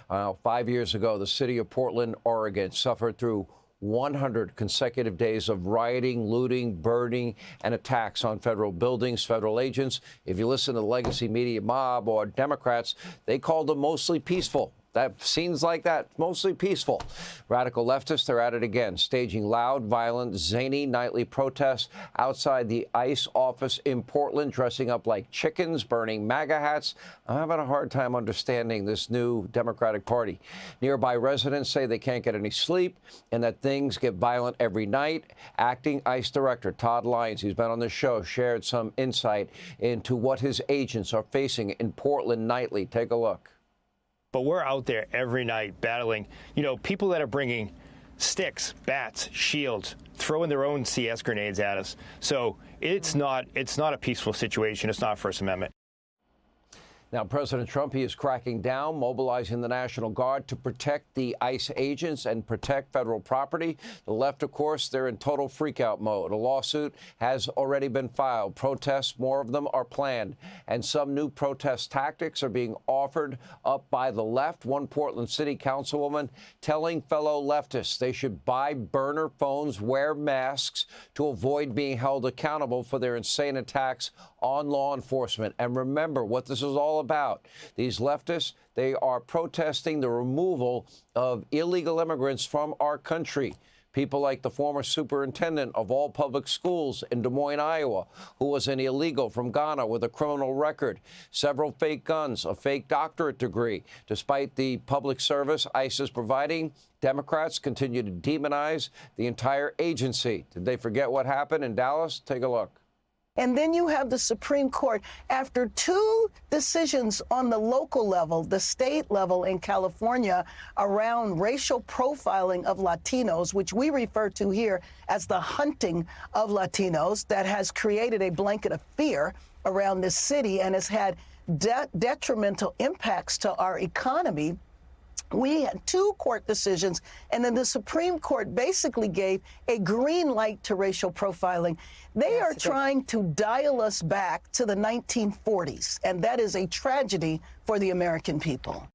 5 years ago, the city of Portland, Oregon, suffered through 100 consecutive days of rioting, looting, burning, and attacks on federal buildings, federal agents. If you listen to the legacy media mob or Democrats, they called them mostly peaceful. That seems like that, mostly peaceful. Radical leftists are at it again, staging loud, violent, zany nightly protests outside the ICE office in Portland, dressing up like chickens, burning MAGA hats. I'm having a hard time understanding this new Democratic Party. Nearby residents say they can't get any sleep and that things get violent every night. Acting ICE Director Todd Lyons, who's been on the show, shared some insight into what his agents are facing in Portland nightly. Take a look. But we're out there every night battling, people that are bringing sticks, bats, shields, throwing their own CS grenades at us. So it's not a peaceful situation. It's not First Amendment. Now, President Trump, he is cracking down, mobilizing the National Guard to protect the ICE agents and protect federal property. The left, of course, they're in total freakout mode. A lawsuit has already been filed. Protests, more of them are planned. And some new protest tactics are being offered up by the left. One Portland City Councilwoman telling fellow leftists they should buy burner phones, wear masks to avoid being held accountable for their insane attacks on law enforcement. And remember what this is all about. These leftists, they are protesting the removal of illegal immigrants from our country. People like the former superintendent of all public schools in Des Moines, Iowa, who was an illegal from Ghana with a criminal record, several fake guns, a fake doctorate degree. Despite the public service ICE is providing, Democrats continue to demonize the entire agency. Did they forget what happened in Dallas? Take a look. And then you have the Supreme Court, after two decisions on the local level, the state level in California, around racial profiling of Latinos, which we refer to here as the hunting of Latinos, that has created a blanket of fear around this city and has had detrimental impacts to our economy. We had two court decisions, and then the Supreme Court basically gave a green light to racial profiling. They are trying to dial us back to the 1940s, and that is a tragedy for the American people.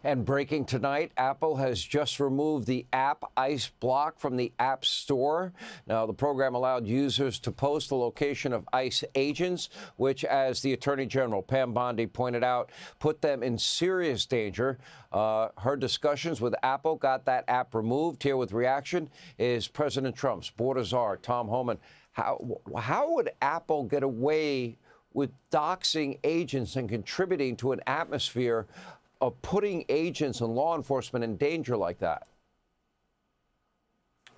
And breaking tonight, Apple has just removed the app ICE Block from the App Store. Now, the program allowed users to post the location of ICE agents, which, as the Attorney General Pam Bondi pointed out, put them in serious danger. Her discussions with Apple got that app removed. Here with reaction is President Trump's border czar, Tom Homan. How would Apple get away with doxing agents and contributing to an atmosphere of putting agents and law enforcement in danger like that?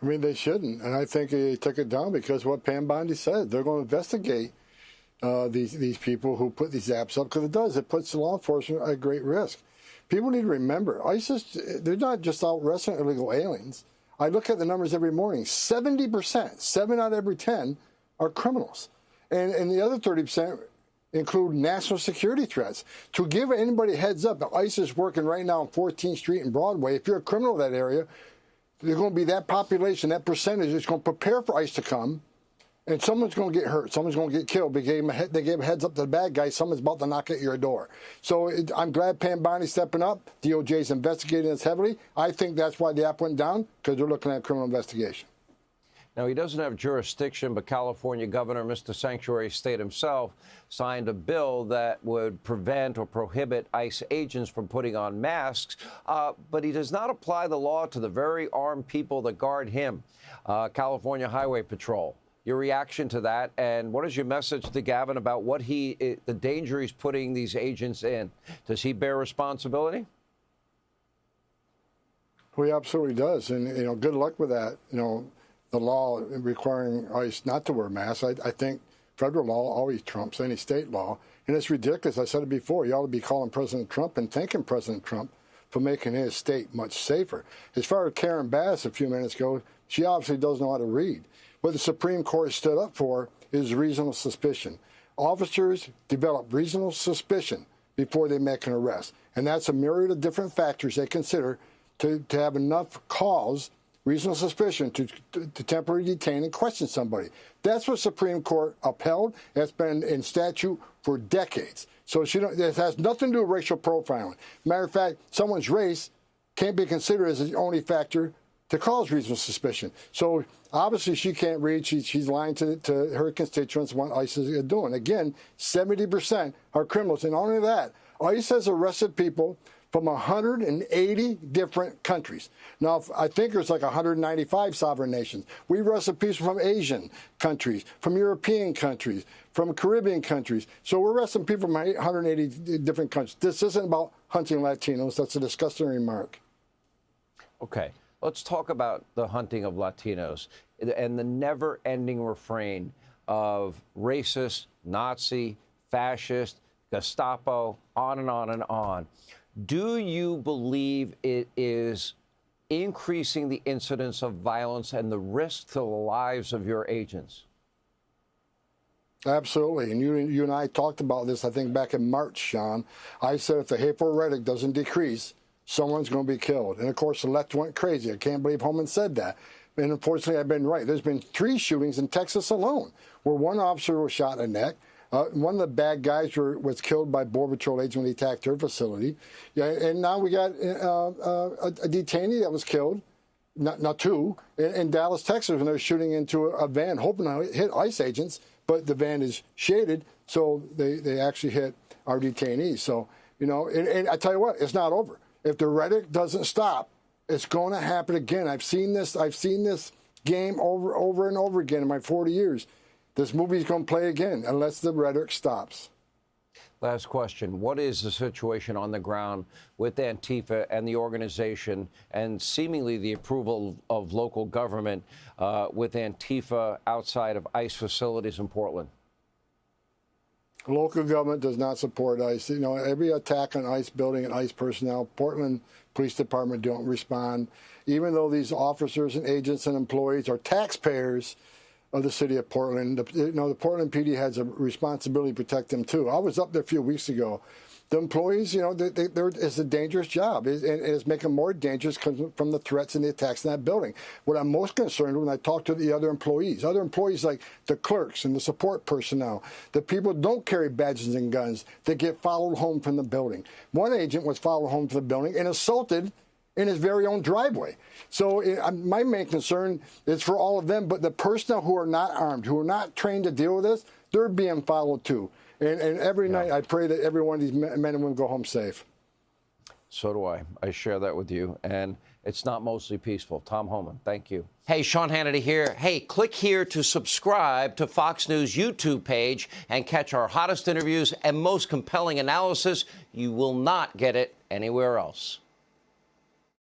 I mean, they shouldn't. And I think they took it down because what Pam Bondi said, they're going to investigate these people who put these apps up, because it puts law enforcement at great risk. People need to remember, ISIS, they're not just out arresting illegal aliens. I look at the numbers every morning. 70%, 7 out of every 10 are criminals. And the other 30% include national security threats. To give anybody a heads up, ICE is working right now on 14th Street and Broadway. If you're a criminal in that area, there's going to be that population, that percentage is going to prepare for ICE to come, and someone's going to get hurt. Someone's going to get killed. They gave a heads up to the bad guy. Someone's about to knock at your door. So I'm glad Pam Bondi's stepping up. DOJ's investigating this heavily. I think that's why the app went down, because they're looking at a criminal investigation. Now, he doesn't have jurisdiction, but California Governor Mr. Sanctuary State himself signed a bill that would prevent or prohibit ICE agents from putting on masks, but he does not apply the law to the very armed people that guard him, California Highway Patrol. Your reaction to that, and what is your message to Gavin about what the danger he's putting these agents in? Does he bear responsibility? Well, he absolutely does, and good luck with that. The law requiring ICE not to wear masks, I think federal law always trumps any state law. And it's ridiculous. I said it before. You ought to be calling President Trump and thanking President Trump for making his state much safer. As far as Karen Bass a few minutes ago, she obviously doesn't know how to read. What the Supreme Court stood up for is reasonable suspicion. Officers develop reasonable suspicion before they make an arrest. And that's a myriad of different factors they consider to have enough cause reasonable suspicion to temporarily detain and question somebody. That's what Supreme Court upheld. That's been in statute for decades. So it has nothing to do with racial profiling. Matter of fact, someone's race can't be considered as the only factor to cause reasonable suspicion. So obviously she can't read. She's lying to her constituents what ICE is doing. Again, 70% are criminals. And not only that, ICE has arrested people from 180 different countries. Now, I think there's like 195 sovereign nations. We arrested people from Asian countries, from European countries, from Caribbean countries. So we're arresting people from 180 different countries. This isn't about hunting Latinos. That's a disgusting remark. Okay, let's talk about the hunting of Latinos and the never-ending refrain of racist, Nazi, fascist, Gestapo, on and on and on. Do you believe it is increasing the incidence of violence and the risk to the lives of your agents? Absolutely. And you and I talked about this, I think, back in March, Sean. I said if the hateful rhetoric doesn't decrease, someone's going to be killed. And, of course, the left went crazy. I can't believe Homan said that. And, unfortunately, I've been right. There's been 3 shootings in Texas alone where one officer was shot in the neck. One of the bad guys was killed by Border Patrol agents when he attacked their facility. Yeah, and now we got a detainee that was killed, not 2, in Dallas, Texas, when they were shooting into a van, hoping to hit ICE agents, but the van is shaded, so they actually hit our detainees. So, and I tell you what, it's not over. If the rhetoric doesn't stop, it's going to happen again. I've seen this game over and over again in my 40 years. This movie's going to play again unless the rhetoric stops. Last question. What is the situation on the ground with Antifa and the organization and seemingly the approval of local government with Antifa outside of ICE facilities in Portland? Local government does not support ICE. Every attack on ICE building and ICE personnel, Portland Police Department don't respond. Even though these officers and agents and employees are taxpayers of the city of Portland, the Portland PD has a responsibility to protect them too. I was up there a few weeks ago. The employees, it's a dangerous job, and it's making more dangerous from the threats and the attacks in that building. What I'm most concerned when I talk to the other employees like the clerks and the support personnel, the people who don't carry badges and guns, that get followed home from the building. One agent was followed home from the building and assaulted in his very own driveway. So my main concern is for all of them, but the personnel who are not armed, who are not trained to deal with this, they're being followed too. And every night I pray that every one of these men and women go home safe. So do I. I share that with you. And it's not mostly peaceful. Tom Homan, thank you. Hey, Sean Hannity here. Hey, click here to subscribe to Fox News YouTube page and catch our hottest interviews and most compelling analysis. You will not get it anywhere else.